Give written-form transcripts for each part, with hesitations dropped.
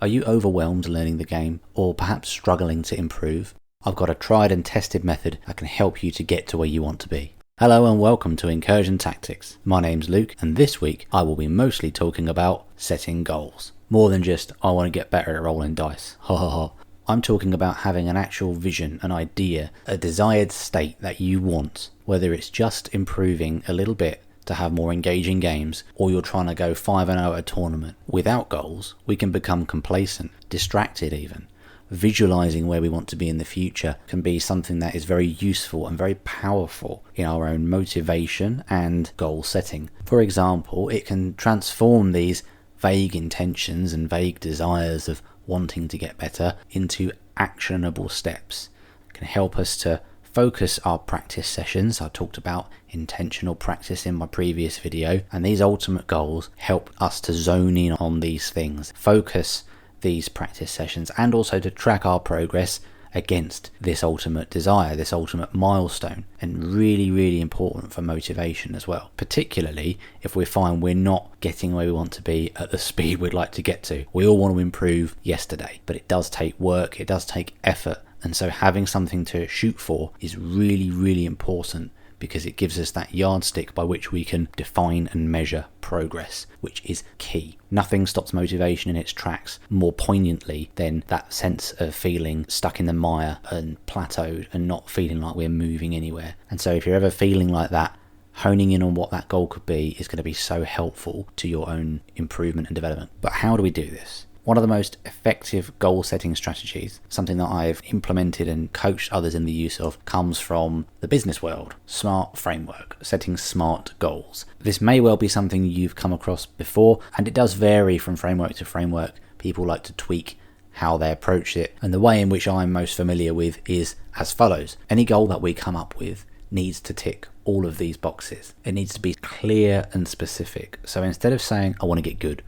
Are you overwhelmed learning the game, or perhaps struggling to improve? I've got a tried and tested method that can help you to get to where you want to be. Hello and welcome to Incursion Tactics. My name's Luke, and this week I will be mostly talking about setting goals. More than just, I want to get better at rolling dice. Ha ha ha. I'm talking about having an actual vision, an idea, a desired state that you want, whether it's just improving a little bit to have more engaging games, or you're trying to go 5-0 at a tournament. Without goals, we can become complacent, distracted even. Visualizing where we want to be in the future can be something that is very useful and very powerful in our own motivation and goal setting. For example, it can transform these vague intentions and vague desires of wanting to get better into actionable steps. It can help us to focus our practice sessions. I talked about intentional practice in my previous video, and these ultimate goals help us to zone in on these things, focus these practice sessions, and also to track our progress against this ultimate desire, this ultimate milestone, and really important for motivation as well, particularly if we find we're not getting where we want to be at the speed we'd like to get to. We all want to improve yesterday, but it does take work, it does take effort, and so having something to shoot for is really important, because it gives us that yardstick by which we can define and measure progress, which is key. Nothing stops motivation in its tracks more poignantly than that sense of feeling stuck in the mire and plateaued and not feeling like we're moving anywhere. And so if you're ever feeling like that, honing in on what that goal could be is going to be so helpful to your own improvement and development. But how do we do this? One of the most effective goal setting strategies, something that I've implemented and coached others in the use of, comes from the business world. SMART framework, setting SMART goals. This may well be something you've come across before, and it does vary from framework to framework. People like to tweak how they approach it, and the way in which I'm most familiar with is as follows. Any goal that we come up with needs to tick all of these boxes. It needs to be clear and specific. So instead of saying, I want to get good,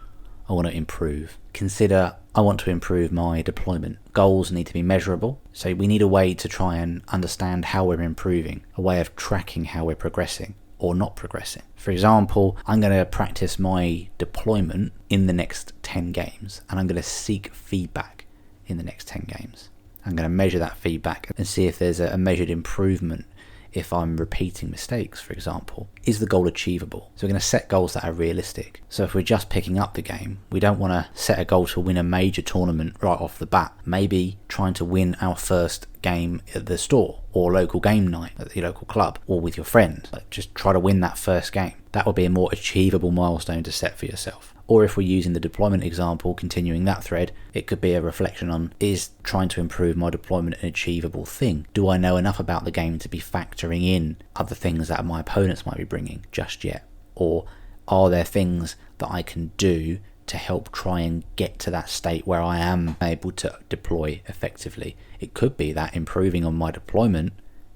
I want to improve, consider, I want to improve my deployment. Goals need to be measurable, so we need a way to try and understand how we're improving, a way of tracking how we're progressing or not progressing. For example, I'm going to practice my deployment in the next 10 games, and I'm going to seek feedback in the next 10 games. I'm going to measure that feedback and see if there's a measured improvement. If I'm repeating mistakes, for example, is the goal achievable? So we're going to set goals that are realistic. So if we're just picking up the game, we don't want to set a goal to win a major tournament right off the bat. Maybe trying to win our first game at the store or local game night at the local club or with your friend. Like, just try to win that first game. That would be a more achievable milestone to set for yourself. Or if we're using the deployment example, continuing that thread, it could be a reflection on, is trying to improve my deployment an achievable thing? Do I know enough about the game to be factoring in other things that my opponents might be bringing just yet? Or are there things that I can do to help try and get to that state where I am able to deploy effectively? It could be that improving on my deployment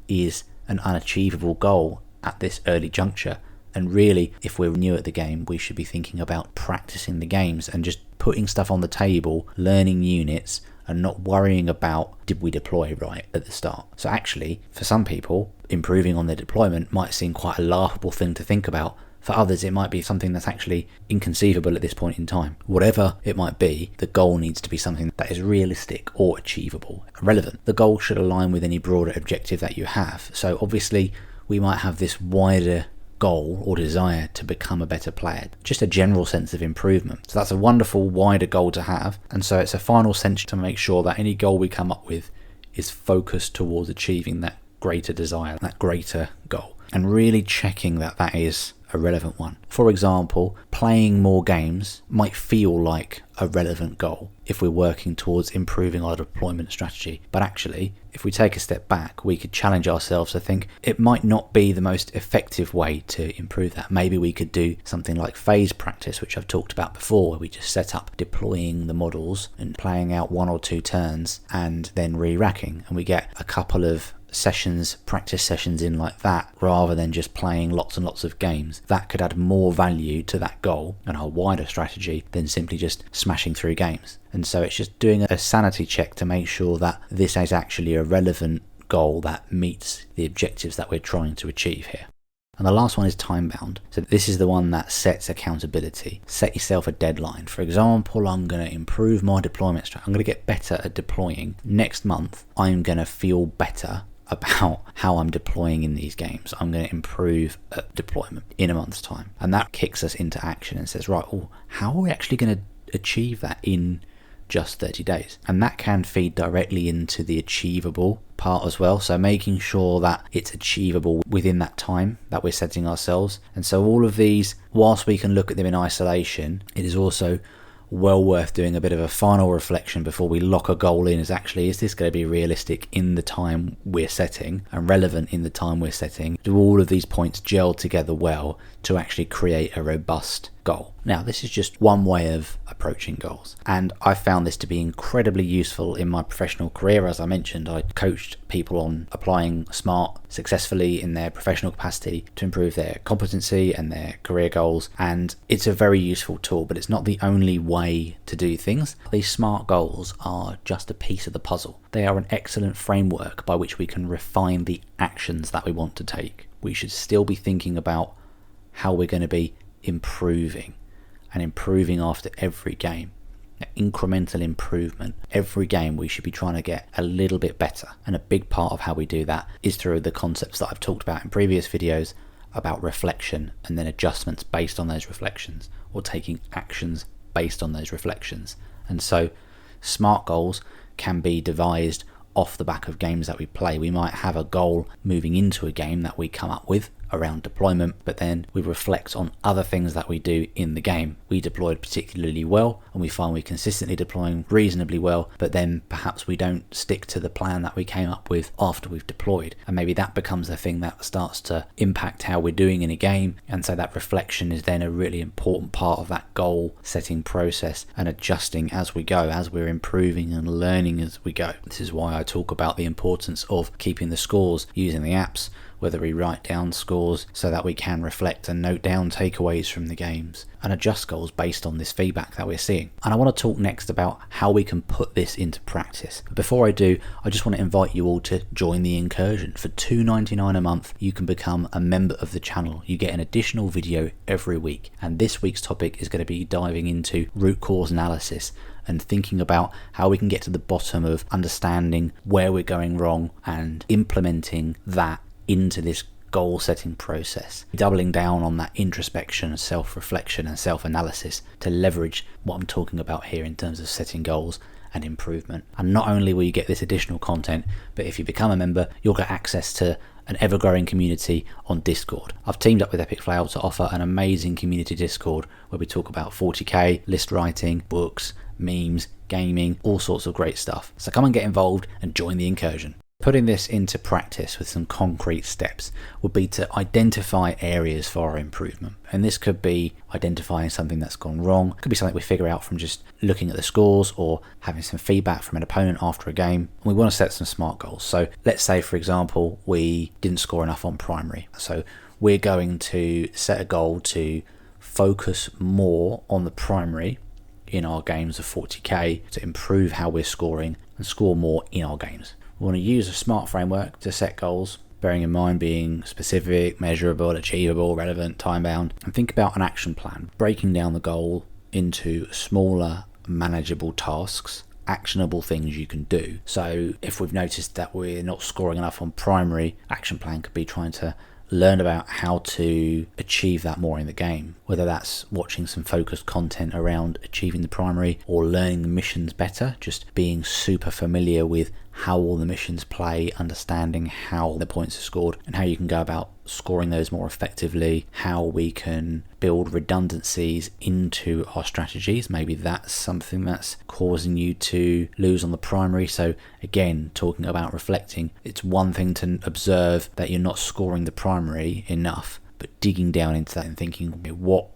is an unachievable goal at this early juncture. And really, if we're new at the game, we should be thinking about practicing the games and just putting stuff on the table, learning units, and not worrying about, did we deploy right at the start? So actually, for some people, improving on their deployment might seem quite a laughable thing to think about. For others, it might be something that's actually inconceivable at this point in time. Whatever it might be, the goal needs to be something that is realistic or achievable, relevant. The goal should align with any broader objective that you have. So obviously, we might have this wider goal or desire to become a better player, just a general sense of improvement. So that's a wonderful wider goal to have, and so it's a final sense to make sure that any goal we come up with is focused towards achieving that greater desire, that greater goal, and really checking that that is a relevant one. For example, playing more games might feel like a relevant goal if we're working towards improving our deployment strategy, but actually, if we take a step back, we could challenge ourselves to think it might not be the most effective way to improve that. Maybe we could do something like phase practice, which I've talked about before, where we just set up deploying the models and playing out 1 or 2 turns and then re-racking, and we get a couple of sessions, practice sessions in like that, rather than just playing lots and lots of games. That could add more value to that goal and our wider strategy than simply just smashing through games. And so it's just doing a sanity check to make sure that this is actually a relevant goal that meets the objectives that we're trying to achieve here. And the last one is time bound. So this is the one that sets accountability. Set yourself a deadline. For example, I'm going to improve my deployment strategy. I'm going to get better at deploying. Next month, I'm going to feel better about how I'm deploying in these games. I'm going to improve at deployment in a month's time. And that kicks us into action and says, right, well, how are we actually going to achieve that in just 30 days? And that can feed directly into the achievable part as well. So making sure that it's achievable within that time that we're setting ourselves. And so all of these, whilst we can look at them in isolation, it is also well worth doing a bit of a final reflection before we lock a goal in. Is this going to be realistic in the time we're setting and relevant in the time we're setting? Do all of these points gel together well to actually create a robust goal? Now, this is just one way of approaching goals, and I found this to be incredibly useful in my professional career. As I mentioned, I coached people on applying SMART successfully in their professional capacity to improve their competency and their career goals, and it's a very useful tool, but it's not the only way to do things. These SMART goals are just a piece of the puzzle. They are an excellent framework by which we can refine the actions that we want to take. We should still be thinking about how we're going to be improving, and improving after every game. Incremental improvement. Every game we should be trying to get a little bit better, and a big part of how we do that is through the concepts that I've talked about in previous videos about reflection and then adjustments based on those reflections, or taking actions based on those reflections. And so SMART goals can be devised off the back of games that we play. We might have a goal moving into a game that we come up with around deployment, but then we reflect on other things that we do in the game. We deployed particularly well, and we find we're consistently deploying reasonably well, but then perhaps we don't stick to the plan that we came up with after we've deployed, and maybe that becomes the thing that starts to impact how we're doing in a game. And so that reflection is then a really important part of that goal setting process, and adjusting as we go, as we're improving and learning as we go. This is why I talk about the importance of keeping the scores using the apps, whether we write down scores so that we can reflect and note down takeaways from the games and adjust goals based on this feedback that we're seeing. And I want to talk next about how we can put this into practice. But before I do, I just want to invite you all to join the Incursion. For $2.99 a month, you can become a member of the channel. You get an additional video every week. And this week's topic is going to be diving into root cause analysis and thinking about how we can get to the bottom of understanding where we're going wrong and implementing that into this goal setting process, doubling down on that introspection, self-reflection and self-analysis to leverage what I'm talking about here in terms of setting goals and improvement. And not only will you get this additional content, but if you become a member, you'll get access to an ever-growing community on Discord. I've teamed up with Epic Flail to offer an amazing community Discord where we talk about 40k, list writing, books, memes, gaming, all sorts of great stuff. So come and get involved and join the Incursion. Putting this into practice with some concrete steps would be to identify areas for our improvement. And this could be identifying something that's gone wrong. It could be something we figure out from just looking at the scores or having some feedback from an opponent after a game. We want to set some SMART goals. So let's say, for example, we didn't score enough on primary. So we're going to set a goal to focus more on the primary in our games of 40k to improve how we're scoring and score more in our games. We want to use a SMART framework to set goals, bearing in mind being specific, measurable, achievable, relevant, time-bound, and think about an action plan, breaking down the goal into smaller, manageable tasks, actionable things you can do. So if we've noticed that we're not scoring enough on primary, action plan could be trying to learn about how to achieve that more in the game, whether that's watching some focused content around achieving the primary or learning the missions better, just being super familiar with how all the missions play, understanding how the points are scored and how you can go about scoring those more effectively, how we can build redundancies into our strategies. Maybe that's something that's causing you to lose on the primary. So again, talking about reflecting, it's one thing to observe that you're not scoring the primary enough, but digging down into that and thinking, what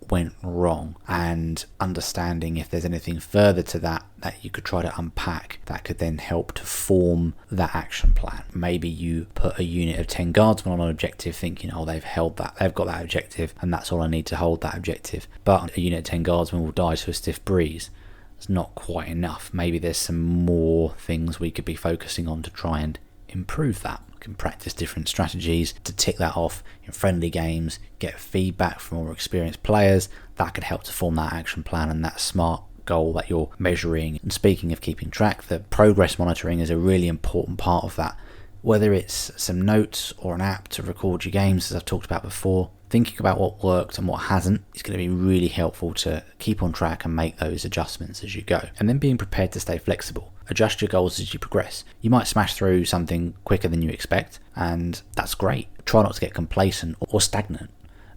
went wrong, and understanding if there's anything further to that you could try to unpack that could then help to form that action plan. Maybe you put a unit of 10 guardsmen on an objective thinking, they've got that objective and that's all I need to hold that objective, but a unit of 10 guardsmen will die to a stiff breeze. It's not quite enough. Maybe there's some more things we could be focusing on to try and improve that. You can practice different strategies to tick that off in friendly games, get feedback from more experienced players. That could help to form that action plan and that smart goal that you're measuring. And speaking of keeping track, the progress monitoring is a really important part of that. Whether it's some notes or an app to record your games, as I've talked about before, thinking about what worked and what hasn't is going to be really helpful to keep on track and make those adjustments as you go. And then being prepared to stay flexible. Adjust your goals as you progress. You might smash through something quicker than you expect, and that's great. Try not to get complacent or stagnant,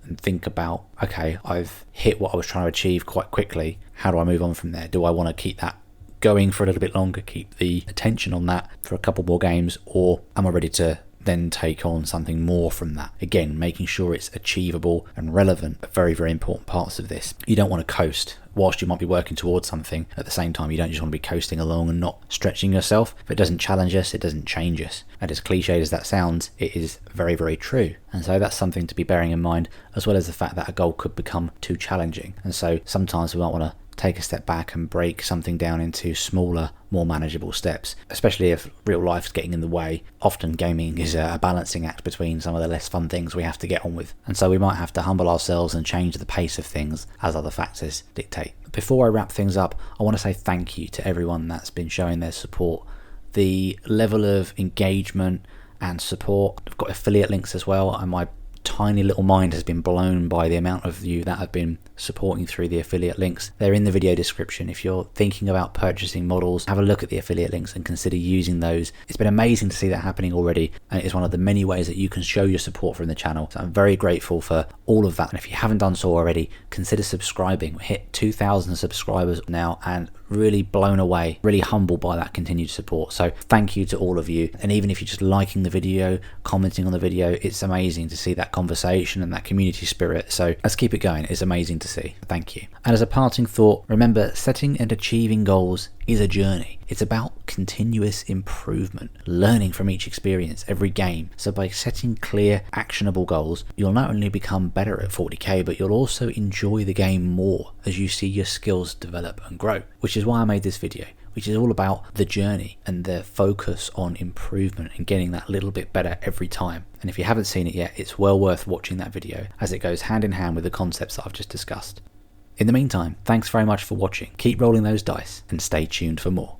and think about, okay, I've hit what I was trying to achieve quite quickly. How do I move on from there? Do I want to keep that going for a little bit longer, keep the attention on that for a couple more games, or am I ready to then take on something more from that? Again, making sure it's achievable and relevant are very, very important parts of this. You don't want to coast. Whilst you might be working towards something, at the same time, you don't just want to be coasting along and not stretching yourself. If it doesn't challenge us, it doesn't change us. And as cliched as that sounds, it is very, very true. And so that's something to be bearing in mind, as well as the fact that a goal could become too challenging. And so sometimes we might want to take a step back and break something down into smaller, more manageable steps, especially if real life's getting in the way. Often gaming is a balancing act between some of the less fun things we have to get on with, and so we might have to humble ourselves and change the pace of things as other factors dictate. Before I wrap things up, I want to say thank you to everyone that's been showing their support. The level of engagement and support, I've got affiliate links as well, and my tiny little mind has been blown by the amount of you that have been supporting through the affiliate links. They're in the video description. If you're thinking about purchasing models, have a look at the affiliate links and consider using those. It's been amazing to see that happening already, and it is one of the many ways that you can show your support from the channel. So I'm very grateful for all of that, and if you haven't done so already, consider subscribing. We hit 2,000 subscribers now, and really blown away, really humbled by that continued support. So thank you to all of you. And even if you're just liking the video, commenting on the video, it's amazing to see that conversation and that community spirit. So let's keep it going. It's amazing to see. Thank you. And as a parting thought, remember, setting and achieving goals is a journey. It's about continuous improvement, learning from each experience, every game. So by setting clear, actionable goals, you'll not only become better at 40k, but you'll also enjoy the game more as you see your skills develop and grow, which is why I made this video, which is all about the journey and the focus on improvement and getting that little bit better every time. And if you haven't seen it yet, it's well worth watching that video, as it goes hand in hand with the concepts that I've just discussed. In the meantime, thanks very much for watching. Keep rolling those dice and stay tuned for more.